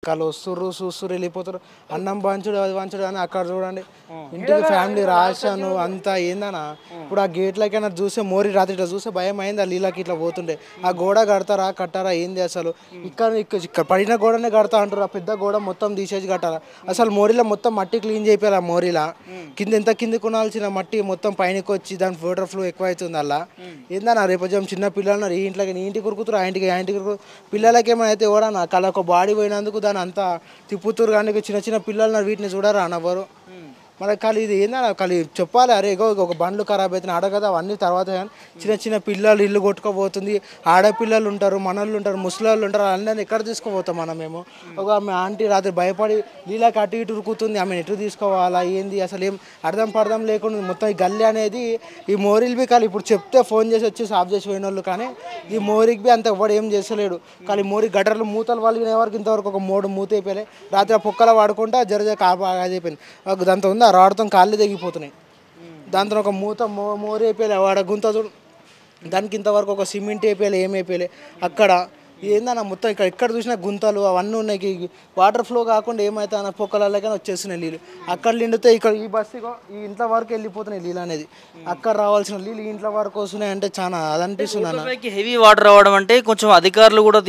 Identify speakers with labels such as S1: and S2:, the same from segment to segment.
S1: వాళ్ళు వస్తుర్రు చూస్తుర్రు వెళ్ళిపోతారు. అన్నం పంచుడు అది పంచుడు అని అక్కడ చూడండి ఇంటికి ఫ్యామిలీ రాశాను అంతా ఏందన్నా. ఇప్పుడు ఆ గేట్లకైనా చూస్తే మోరి రాత్రి ఇట్లా చూస్తే భయం అయింది. ఆ నీళ్ళకి ఇట్లా పోతుండే ఆ గోడ కడతారా కట్టారా ఏంది అసలు. ఇక్కడ పడిన గోడనే కడతా అంటారు. ఆ పెద్ద గోడ మొత్తం తీసేసి కట్టారా. అసలు మోరీలో మొత్తం మట్టి క్లీన్ చేయాలి. ఆ మోరీలా కింద ఎంత కిందకు కొనాల్సిన మట్టి మొత్తం పైనకి వచ్చి దాని వాటర్ ఫ్లో ఎక్కువ అవుతుంది. అలా ఏందన్నా రేపు చిన్న పిల్లలు ఈ ఇంట్లోకి నీ ఇంటికి కురుకుతారు ఆ ఇంటికి పిల్లలకి ఏమైనా అయితే ఎవరన్నా కళ్ళ ఒక బాడీ పోయినందుకు దాని అంతా తిప్పుతురు. కానీ చిన్న చిన్న పిల్లలు వీటిని చూడరా అన్నవారు. మనకి ఖాళీ ఇది ఏందన్నా ఖాళీ చెప్పాలి. అరే ఒక బండ్లు ఖరాబ్ అవుతున్నాయి ఆడ కదా అవన్నీ తర్వాత. కానీ చిన్న చిన్న పిల్లలు ఇల్లు కొట్టుకోపోతుంది. ఆడపిల్లలు ఉంటారు మనోళ్ళు ఉంటారు ముసలోళ్ళు ఉంటారు. అందరిని ఎక్కడ తీసుకుపోతాం మనమేమో. ఒక ఆమె ఆంటీ రాత్రి భయపడి నీళ్ళకి అటు ఇటు ఉరుకుతుంది. ఆమె ఎటు తీసుకోవాలా ఏంది అసలు ఏం అర్థం లేకుండా మొత్తం ఈ గల్లీ అనేది ఈ మోరీలు బి ఖాళీ ఇప్పుడు చెప్తే ఫోన్ చేసి వచ్చి సాఫ్ చేసి పోయిన వాళ్ళు. కానీ ఈ మోరికి బి అంత ఎవడు ఏం చేస్తలేడు. కానీ మోరి గటర్లు మూతలు వాళ్ళకి వరకు ఇంతవరకు ఒక మూత అయిపోయాయి. రాత్రి ఆ పొక్కల వాడుకుంటా జర కాపా అది అయిపోయింది. దాంతో ఉంది ఆ రాడుతో కాళ్ళు తెగిపోతున్నాయి. దాంతో ఒక మోరి అయిపోయలే వాడ గుంత చూడు. దానికి ఇంతవరకు ఒక సిమెంట్ అయిపోయలే ఏమైపోయలే. అక్కడ ఏందన్నా మొత్తం ఎక్కడ చూసినా గుంతలు అవన్నీ ఉన్నాయి. వాటర్ ఫ్లో కాకుండా ఏమైతే అన్న పొక్కలకైనా వచ్చేస్తున్నాయి నీళ్ళు. అక్కడ నిండితే ఇక్కడ ఈ బస్సు ఈ ఇంట్లో వరకు వెళ్ళిపోతున్నాయి నీళ్ళు అనేది. అక్కడ రావాల్సిన నీళ్ళు ఈ ఇంట్లో వరకు వస్తున్నాయి అంటే చాలా అది అనిపిస్తుంది అన్న.
S2: హెవీ వాటర్ రావడం అంటే కొంచెం అధికారులు కూడా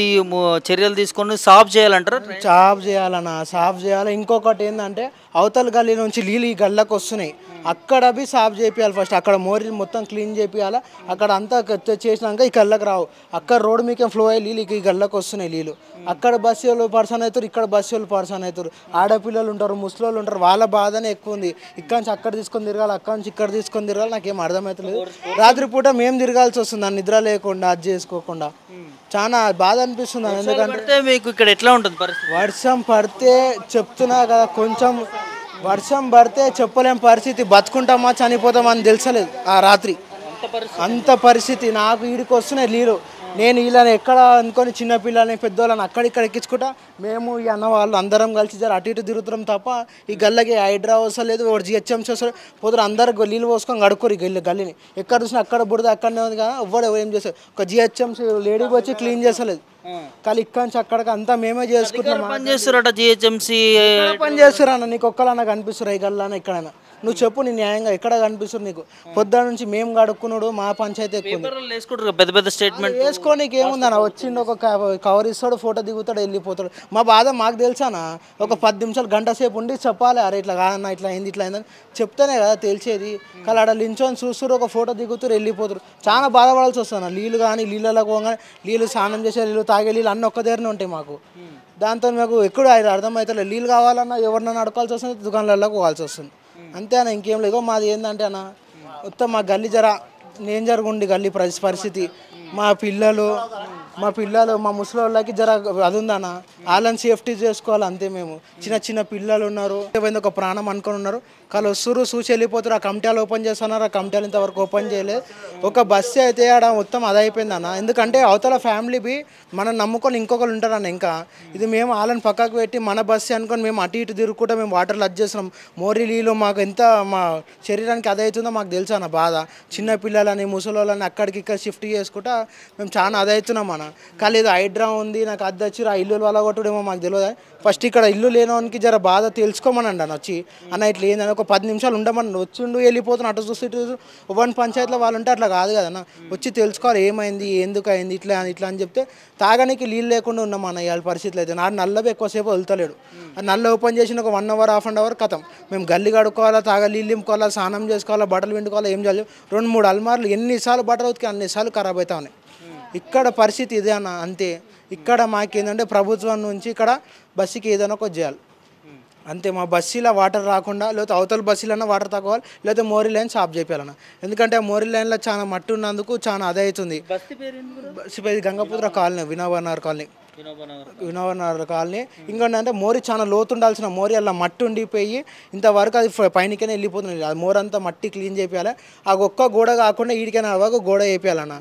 S2: చర్యలు తీసుకొని సాఫ్ చేయాలంటారు.
S1: సాఫ్ చేయాలన్న సాఫ్ చేయాలి. ఇంకొకటి ఏంటంటే అవతల గల్లీ నుంచి నీళ్ళు ఈ గల్లకు వస్తున్నాయి. అక్కడ బి సాఫ్ చేయాలి. ఫస్ట్ అక్కడ మోరీలు మొత్తం క్లీన్ చేయాలి. అక్కడ అంతా చేసినాక ఈ కళ్ళకి రావు. అక్కడ రోడ్డు మీకే ఫ్లో అయ్యి నీళ్ళు ఈ గల్లకు వస్తున్నాయి నీళ్ళు. అక్కడ బస్సు వాళ్ళు పర్సన్ అవుతారు ఇక్కడ బస్సు వాళ్ళు పర్సన్ అవుతారు. ఆడపిల్లలు ఉంటారు ముసలోళ్ళు ఉంటారు. వాళ్ళ బాధనే ఎక్కువ ఉంది. ఇక్కడ నుంచి అక్కడ తీసుకొని తిరగాలి అక్కడ నుంచి ఇక్కడ తీసుకొని తిరగాలి. నాకేం అర్థమవుతలేదు. రాత్రిపూట మేము తిరగాల్సి వస్తుంది నిద్ర లేకుండా అది చేసుకోకుండా. చాలా బాధ అనిపిస్తుంది. ఎందుకంటే
S2: మీకు ఇక్కడ ఎట్లా ఉంటుంది పరిస్థితి?
S1: వర్షం పడితే చెప్తున్నా కదా కొంచెం వర్షం పడితే చెప్పలేం పరిస్థితి. బతుకుంటామా చనిపోతామా అని తెలుసలేదు ఆ రాత్రి అంత పరిస్థితి. నాకు వీడికి వస్తున్నాయి నీళ్ళు. నేను వీళ్ళని ఎక్కడ అనుకొని చిన్నపిల్లలని పెద్దోళ్ళని అక్కడిక్కడ ఎక్కించుకుంటా. మేము ఈ అన్న వాళ్ళు అందరం కలిసి జర అటు ఇటు తిరుగుతున్నాం తప్ప ఈ గల్లకి హైడ్రా వస్తలేదు. ఒకటి జిహెచ్ఎంసీ వస్తుంది పోతారు. అందరు నీళ్ళు పోసుకొని కడుక్కోరు ఈ గల్లీని. ఎక్కడ చూసినా అక్కడ బుడద అక్కడనే ఉంది కదా ఎవరు ఏం చేస్తారు. ఒక జిహెచ్ఎంసీ లేడీకి వచ్చి క్లీన్ చేస్తలేదు. కానీ ఇక్కడ నుంచి అక్కడికి అంతా మేమే చేసుకుంటున్నాం.
S2: పని చేస్తారట జిహెచ్ఎంసీ
S1: పని చేస్తారు అన్న. నీకు ఒక్కలన్నా కనిపిస్తారు ఈ గల్లాన ఎక్కడైనా నువ్వు చెప్పు. నీ న్యాయంగా ఎక్కడ కనిపిస్తుంది నీకు? పొద్దున్న నుంచి మేము కడుక్కున్నాడు మా పంచాయతీ ఎక్కువ
S2: పెద్ద పెద్ద స్టేట్మెంట్
S1: వేసుకోనికి ఏముందన్న. వచ్చిండు ఒక కవర్ ఇస్తాడు ఫోటో దిగుతాడు వెళ్ళిపోతాడు. మా బాధ మాకు తెలుసానా. ఒక 10 నిమిషాలు గంట సేపు ఉండి చెప్పాలి. అరే ఇట్లా కాదన్న ఇట్లా అయింది ఇట్లా అయిందని చెప్తేనే కదా తెలిసేది. కానీ అక్కడ లించొని చూస్తారు ఒక ఫోటో దిగుతారు వెళ్ళిపోతారు. చాలా బాధపడాల్సి వస్తుంది. నీళ్ళు కానీ నీళ్ళలో పోగానే నీళ్ళు స్నానం చేసే నీళ్ళు తాగే నీళ్ళు అన్నీ ఒక్క దగ్గరనే ఉంటాయి మాకు. దాంతో మాకు ఎక్కడ అర్థమవుతుంది. నీళ్ళు కావాలన్నా ఎవరినైనా అడగాల్సి వస్తుంది దుకాణాలకు పోవాల్సి వస్తుంది. అంతే అన్న ఇంకేం లేదు. మాది ఏంటంటే అన్న మొత్తం మా గల్లీ జర నేను జరుగుండి గల్లీ పరిస్థితి. మా పిల్లలు మా ముసలి జర అది ఉందన్న. వాళ్ళని సేఫ్టీ చేసుకోవాలి అంతే. మేము చిన్న పిల్లలు ఉన్నారు ఏమైంది ఒక ప్రాణం అనుకొని ఉన్నారు. వాళ్ళు వస్తురు చూసి వెళ్ళిపోతారు. ఆ కమిటీలు ఓపెన్ చేస్తున్నారు. ఆ కమిటీలు ఇంతవరకు ఓపెన్ చేయలేదు. ఒక బస్సు అయితే ఆడ మొత్తం అది అయిపోయింది అన్న. ఎందుకంటే అవతల ఫ్యామిలీ బి మనం నమ్ముకొని ఇంకొకరు ఉంటారన్న. ఇంకా ఇది మేము వాళ్ళని పక్కకు పెట్టి మన బస్సు అనుకొని మేము అటు ఇటు తిరుగుకుంటా మేము వాటర్లు అది చేస్తున్నాం. మోరీ నీళ్ళు మాకు ఎంత మా శరీరానికి అది అవుతుందో మాకు తెలుసు అన్న బాధ. చిన్న పిల్లలని ముసలోళ్ళని అక్కడికి ఇక్కడ షిఫ్ట్ చేసుకుంటా మేము చాలా అది అవుతున్నాం అన్న. కానీ ఇది హైడ్రా ఉంది నాకు అది వచ్చి ఆ ఇల్లు వల్ల కొట్టుడేమో మాకు తెలియదు. ఫస్ట్ ఇక్కడ ఇల్లు లేనోనికి జర బాధ తెలుసుకోమనండి అన్న. వచ్చి అన్న ఇట్లా ఏందని ఒక 10 నిమిషాలు ఉండమని వచ్చిండు వెళ్ళిపోతున్నాను. అటు చూసి ఇటు వన్ పంచాయతీలో వాళ్ళు ఉంటే అట్లా కాదు కదన్న. వచ్చి తెలుసుకోవాలి ఏమైంది ఎందుకు అయింది ఇట్లా అని చెప్తే తాగడానికి నీళ్ళు లేకుండా ఉన్నాం అన్న. ఇవాళ పరిస్థితులు అయితే నాకు నల్లవి ఎక్కువసేపు వదులుతలేడు. ఆ నల్ల ఓపెన్ చేసిన ఒక 1 అవర్ హాఫ్ అన్ అవర్ కథం. మేము గల్లి కడుక్కోవాలా నీళ్ళు నింపుకోవాలా స్నానం చేసుకోవాలా బట్టలు పిండుకోవాలా ఏం చేయాలి. 2-3 అల్మార్లు ఎన్నిసార్లు బట్టలు ఉతికి అన్నిసార్లు ఖరాబ్ అవుతా ఉన్నాయి. ఇక్కడ పరిస్థితి ఇదే అన్న అంతే. ఇక్కడ మాకేంటంటే ప్రభుత్వం నుంచి ఇక్కడ బస్సుకి ఏదైనా ఒక చేయాలి అంతే. మా బస్సులో వాటర్ రాకుండా లేకపోతే అవతల బస్సులన్నా వాటర్ తక్కువాలి లేకపోతే మోరీ లైన్ సాఫ్ చేయాలన్న. ఎందుకంటే ఆ మోరీ లైన్లో చాలా మట్టి ఉన్నందుకు చాలా అదే అవుతుంది. బస్సు పేరు గంగపుత్ర కాలనీ వినోబనగర్ కాలనీ. ఇంకోటంటే మోరీ చాలా లోతు ఉండాల్సిన మోరీ అలా మట్టి ఉండిపోయి ఇంతవరకు అది పైనకైనా వెళ్ళిపోతుంది. అది మోరంతా మట్టి క్లీన్ చేయాలి. ఆ ఒక్క గోడ కాకుండా ఈడికైనా అవ్వక గోడ వేయాలన్న.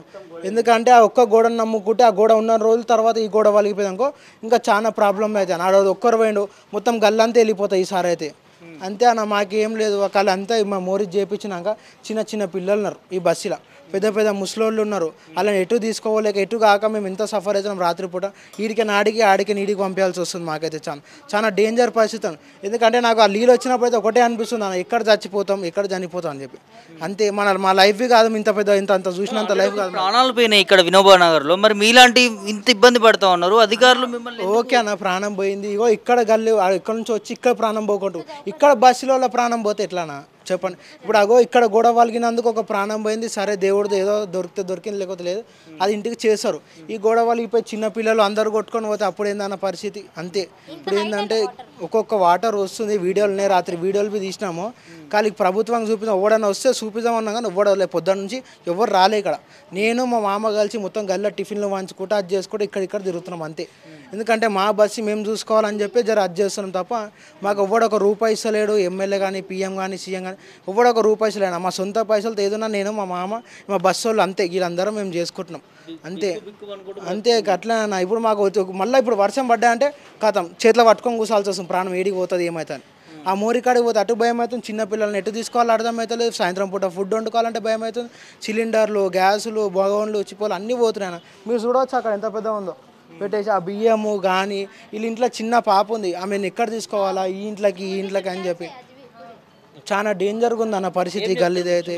S1: ఎందుకంటే ఆ ఒక్క గోడను నమ్ముకుంటే ఆ గోడ ఉన్న రోజుల తర్వాత ఈ గోడ వలిగిపోయింది అనుకో ఇంకా చాలా ప్రాబ్లం అవుతాయి. ఆ రోజు ఒక్కరు పోయిండు మొత్తం గల్లంతా వెళ్ళిపోతాయి ఈసారి అయితే. అంతే అన్న, మాకేం లేదు. ఒకళ్ళు అంతా మా మోరీ చేయించినాక చిన్న చిన్న పిల్లలు ఉన్నారు ఈ బస్సులో, పెద్ద పెద్ద ముసలోళ్ళు ఉన్నారు. అలా ఎటు తీసుకోలేక ఎటు కాక మేము ఎంత సఫర్ అవుతున్నాం రాత్రిపూట. ఈడికి నాడికి ఆడికి నీడికి పంపించాల్సి వస్తుంది. మాకైతే చాలా డేంజర్ పరిస్థితి. ఎందుకంటే నాకు ఆ నీళ్ళు వచ్చినప్పుడు అయితే ఒకటే అనిపిస్తుంది అన్న, ఎక్కడ చచ్చిపోతాం ఎక్కడ చనిపోతాం అని చెప్పి. అంతే, మా లైఫ్ కాదు ఇంత పెద్ద ఇంత చూసినంత లైఫ్ కాదు.
S2: ప్రాణాలు పోయినాయి ఇక్కడ వినోబా నగర్లో. మరి మీలాంటి ఇంత ఇబ్బంది పడతా ఉన్నారు అధికారులు మిమ్మల్ని.
S1: ఓకే అన్న, ప్రాణం పోయింది. ఇగో ఇక్కడ గల్లి ఇక్కడ నుంచి వచ్చి ఇక్కడ ప్రాణం పోకూడదు. ఇక్కడ బస్సులో ప్రాణం పోతే ఎట్లానా చెప్పండి. ఇప్పుడు అగో ఇక్కడ గొడవ వలిగినందుకు ఒక ప్రాణం పోయింది. సరే దేవుడిది ఏదో దొరికింది లేకపోతే లేదు, అది ఇంటికి చేస్తారు. ఈ గొడవ వలిగిపోయి చిన్న పిల్లలు అందరు కొట్టుకొని పోతే అప్పుడు ఏందన్న పరిస్థితి. అంతే. ఇప్పుడు ఏంటంటే ఒక్కొక్క వాటర్ వస్తుంది, వీడియోలునే రాత్రి వీడియోలు తీసినాము. కానీ ప్రభుత్వం చూపించాం, ఎవడన్నా వస్తే చూపిద్దామన్నా కానీ ఎవ్వడలే. పొద్దున్న నుంచి ఎవరు రాలే ఇక్కడ. నేను మా మామ కలిసి మొత్తం గల్లా టిఫిన్లు వంచుకుంటూ అది చేసుకుంటూ ఇక్కడ తిరుగుతున్నాం అంతే. ఎందుకంటే మా బస్సు మేము చూసుకోవాలని చెప్పి జర అది చేస్తున్నాం తప్ప మాకు ఎవ్వడొక రూపాయి ఇస్తలేడు. ఎమ్మెల్యే కానీ పిఎం కానీ సీఎం కానీ ఎవ్వడొక రూపాయి ఇస్తలేడు. మా సొంత పైసలతో ఏదన్నా నేను మా మామ మా బస్సు వాళ్ళు అంతే, వీళ్ళందరం మేము చేసుకుంటున్నాం అంతే. అంతే అట్లా అన్న. ఇప్పుడు మాకు మళ్ళీ ఇప్పుడు వర్షం పడ్డా అంటే కథం చేతిలో పట్టుకొని కూసాల్సి వస్తుంది. ప్రాణం ఏడికి పోతుంది ఏమవుతుంది. ఆ మోరికాడికి పోతే అటు భయం అవుతుంది, చిన్నపిల్లల్ని ఎటు తీసుకోవాలో అర్థమవుతలేదు. సాయంత్రం పూట ఫుడ్ వండుకోవాలంటే భయం అవుతుంది. సిలిండర్లు, గ్యాసులు, భగవన్లు, చిపోలు అన్నీ పోతున్నాయి. మీరు చూడవచ్చు అక్కడ ఎంత పెద్ద ఉందో పెట్టేసి. ఆ బియ్యము కానీ వీళ్ళ ఇంట్లో చిన్న పాప ఉంది, ఆమెను ఎక్కడ తీసుకోవాలా ఈ ఇంట్లోకి అని చెప్పి చాలా డేంజర్గా ఉంది అన్న పరిస్థితి గల్లీది అయితే.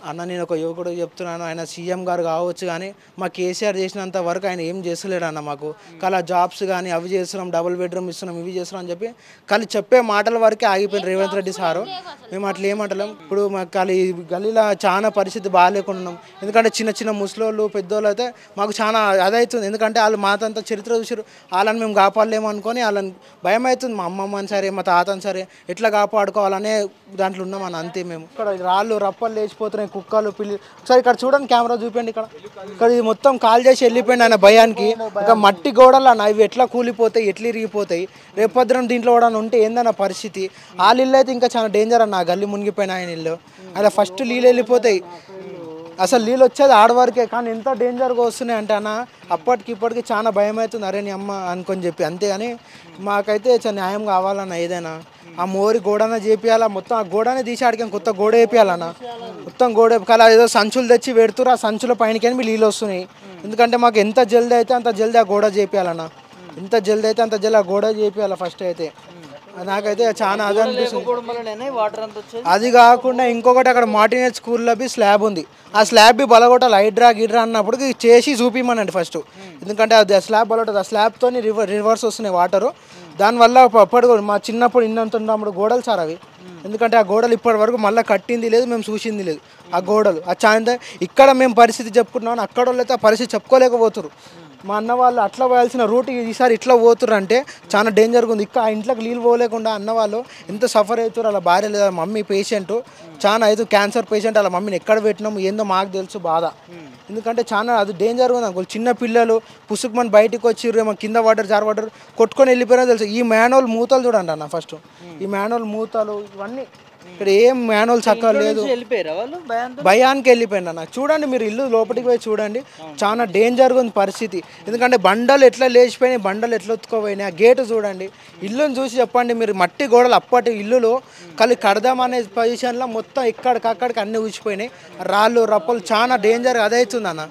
S1: అన్న నేను ఒక యువకుడు చెప్తున్నాను, ఆయన సీఎం గారు కావచ్చు కానీ మా కేసీఆర్ చేసినంత వరకు ఆయన ఏం చేస్తలేడు అన్న. మాకు కలా జాబ్స్ కానీ అవి చేస్తున్నాం, డబుల్ బెడ్రూమ్ ఇస్తున్నాం, ఇవి చేస్తున్నాం అని చెప్పి కానీ చెప్పే మాటల వరకే ఆగిపోయింది రేవంత్ రెడ్డి సారు. మేము అట్లా ఏమంటలేం. ఇప్పుడు మాకు కానీ గల్లీలో చాలా పరిస్థితి బాగాలేకుండా ఉన్నాం. ఎందుకంటే చిన్న చిన్న ముసలోళ్ళు పెద్దోళ్ళు అయితే మాకు చాలా అదవుతుంది. ఎందుకంటే వాళ్ళు మాతంతా చరిత్ర చూసారు, వాళ్ళని మేము కాపాడలేము అనుకొని వాళ్ళని భయం అవుతుంది. మా అమ్మమ్మని సరే మా తాతని సరే ఎట్లా కాపాడుకోవాలనే దాంట్లో ఉన్నాం అన్న. అంతే. మేము ఇక్కడ రాళ్ళు రప్పలు లేచిపోతున్నాయి, కుక్కలు పిల్లి. ఒకసారి ఇక్కడ చూడండి, కెమెరా చూపండి. ఇక్కడ ఇది మొత్తం కాల్ చేసి వెళ్ళిపోయింది ఆయన భయానికి. ఒక మట్టి గోడలు అన్న, ఇవి ఎట్లా కూలిపోతాయి ఎట్లా ఇరిగిపోతాయి. రేపొద్దున దీంట్లో కూడా ఉంటే ఏందన్న పరిస్థితి. వాళ్ళ ఇల్లు అయితే ఇంకా చాలా డేంజర్ అన్న. గల్లి మునిగిపోయిన ఆయన ఇల్లు అలా ఫస్ట్ నీళ్ళు వెళ్ళిపోతాయి. అసలు నీళ్ళు వచ్చేది ఆడవరకే, కానీ ఎంత డేంజర్గా వస్తున్నాయి అంటే అన్న అప్పటికి ఇప్పటికి చాలా భయం అవుతుంది. అరే నీ అమ్మ అనుకొని చెప్పి. అంతేగాని మాకైతే న్యాయం కావాలన్న. ఏదైనా ఆ మోరి గోడన చేపియాలా, మొత్తం ఆ గోడనే తీసి ఆడికి కొత్త గోడ వేపియాలన్న. మొత్తం గోడ కలా ఏదో సంచులు తెచ్చి పెడుతురు, ఆ సంచుల పైనకి నీళ్ళు వస్తున్నాయి. ఎందుకంటే మాకు ఎంత జల్దీ అయితే అంత జల్దీ ఆ గోడ చేపియాలన్న. ఎంత జల్దీ అయితే అంత జల్దీ ఆ గోడ చేపియాలి ఫస్ట్ అయితే. నాకైతే చాలా అది అనిపిస్తుంది. అది కాకుండా ఇంకొకటి అక్కడ మార్టినేజ్ స్కూల్లో స్లాబ్ ఉంది. ఆ స్లాబ్ బలగొట్టాలి. హైడ్రా గిడ్రా అన్నప్పుడు చేసి చూపిమనండి ఫస్ట్. ఎందుకంటే అది స్లాబ్ బలగొట్టదు. ఆ స్లాబ్తో రివర్స్ వస్తున్నాయి వాటరు. దానివల్ల అప్పటి మా చిన్నప్పుడు ఇన్నంత ఉన్నప్పుడు గోడలు సార్ అవి. ఎందుకంటే ఆ గోడలు ఇప్పటి వరకు మళ్ళీ కట్టింది లేదు, మేము చూసింది లేదు. ఆ గోడలు ఆ చాలా ఇక్కడ మేము పరిస్థితి చెప్పుకుంటున్నాం, అక్కడ వాళ్ళు అయితే ఆ పరిస్థితి చెప్పుకోలేకపోతున్నారు. మా అన్న వాళ్ళు అట్లా పోయాల్సిన రూట్ ఈసారి ఇట్లా పోతుర్రు అంటే చాలా డేంజర్గా ఉంది. ఇక్కడ ఆ ఇంట్లోకి నీళ్ళు పోలేకుండా అన్న వాళ్ళు ఎంత సఫర్ అవుతారు. అలా భార్య లేదా మమ్మీ పేషెంట్ చాలా అయితే క్యాన్సర్ పేషెంట్. అలా మమ్మీని ఎక్కడ పెట్టినాము ఏందో మాకు తెలుసు బాధ. ఎందుకంటే చాలా అది డేంజర్గా ఉంది అనుకో. చిన్న పిల్లలు పుసుకుమని బయటకు వచ్చిర్రు, ఏమో కింద పడ్డారు జారపడ్డారు, కొట్టుకొని వెళ్ళిపోయినా తెలుసు. ఈ మ్యానువల్ మూతలు చూడండి అన్న ఫస్ట్. ఈ మ్యానువల్ మూతలు ఇవన్నీ ఇక్కడ ఏం మ్యానువల్ చక్కగా లేదు. భయానికి వెళ్ళిపోయింది అన్న. చూడండి మీరు ఇల్లు లోపలికి పోయి చూడండి, చాలా డేంజర్గా ఉంది పరిస్థితి. ఎందుకంటే బండలు ఎట్లా లేచిపోయినాయి, బండలు ఎట్లా ఒత్తుకోపోయినాయి. ఆ గేటు చూడండి, ఇల్లుని చూసి చెప్పండి మీరు. మట్టి గోడలు అప్పటి ఇల్లులో కలిసి కడదామనే పొజిషన్లో మొత్తం ఇక్కడికక్కడికి అన్నీ ఊసిపోయినాయి. రాళ్ళు రప్పలు చాలా డేంజర్ అదవుతుంది అన్న.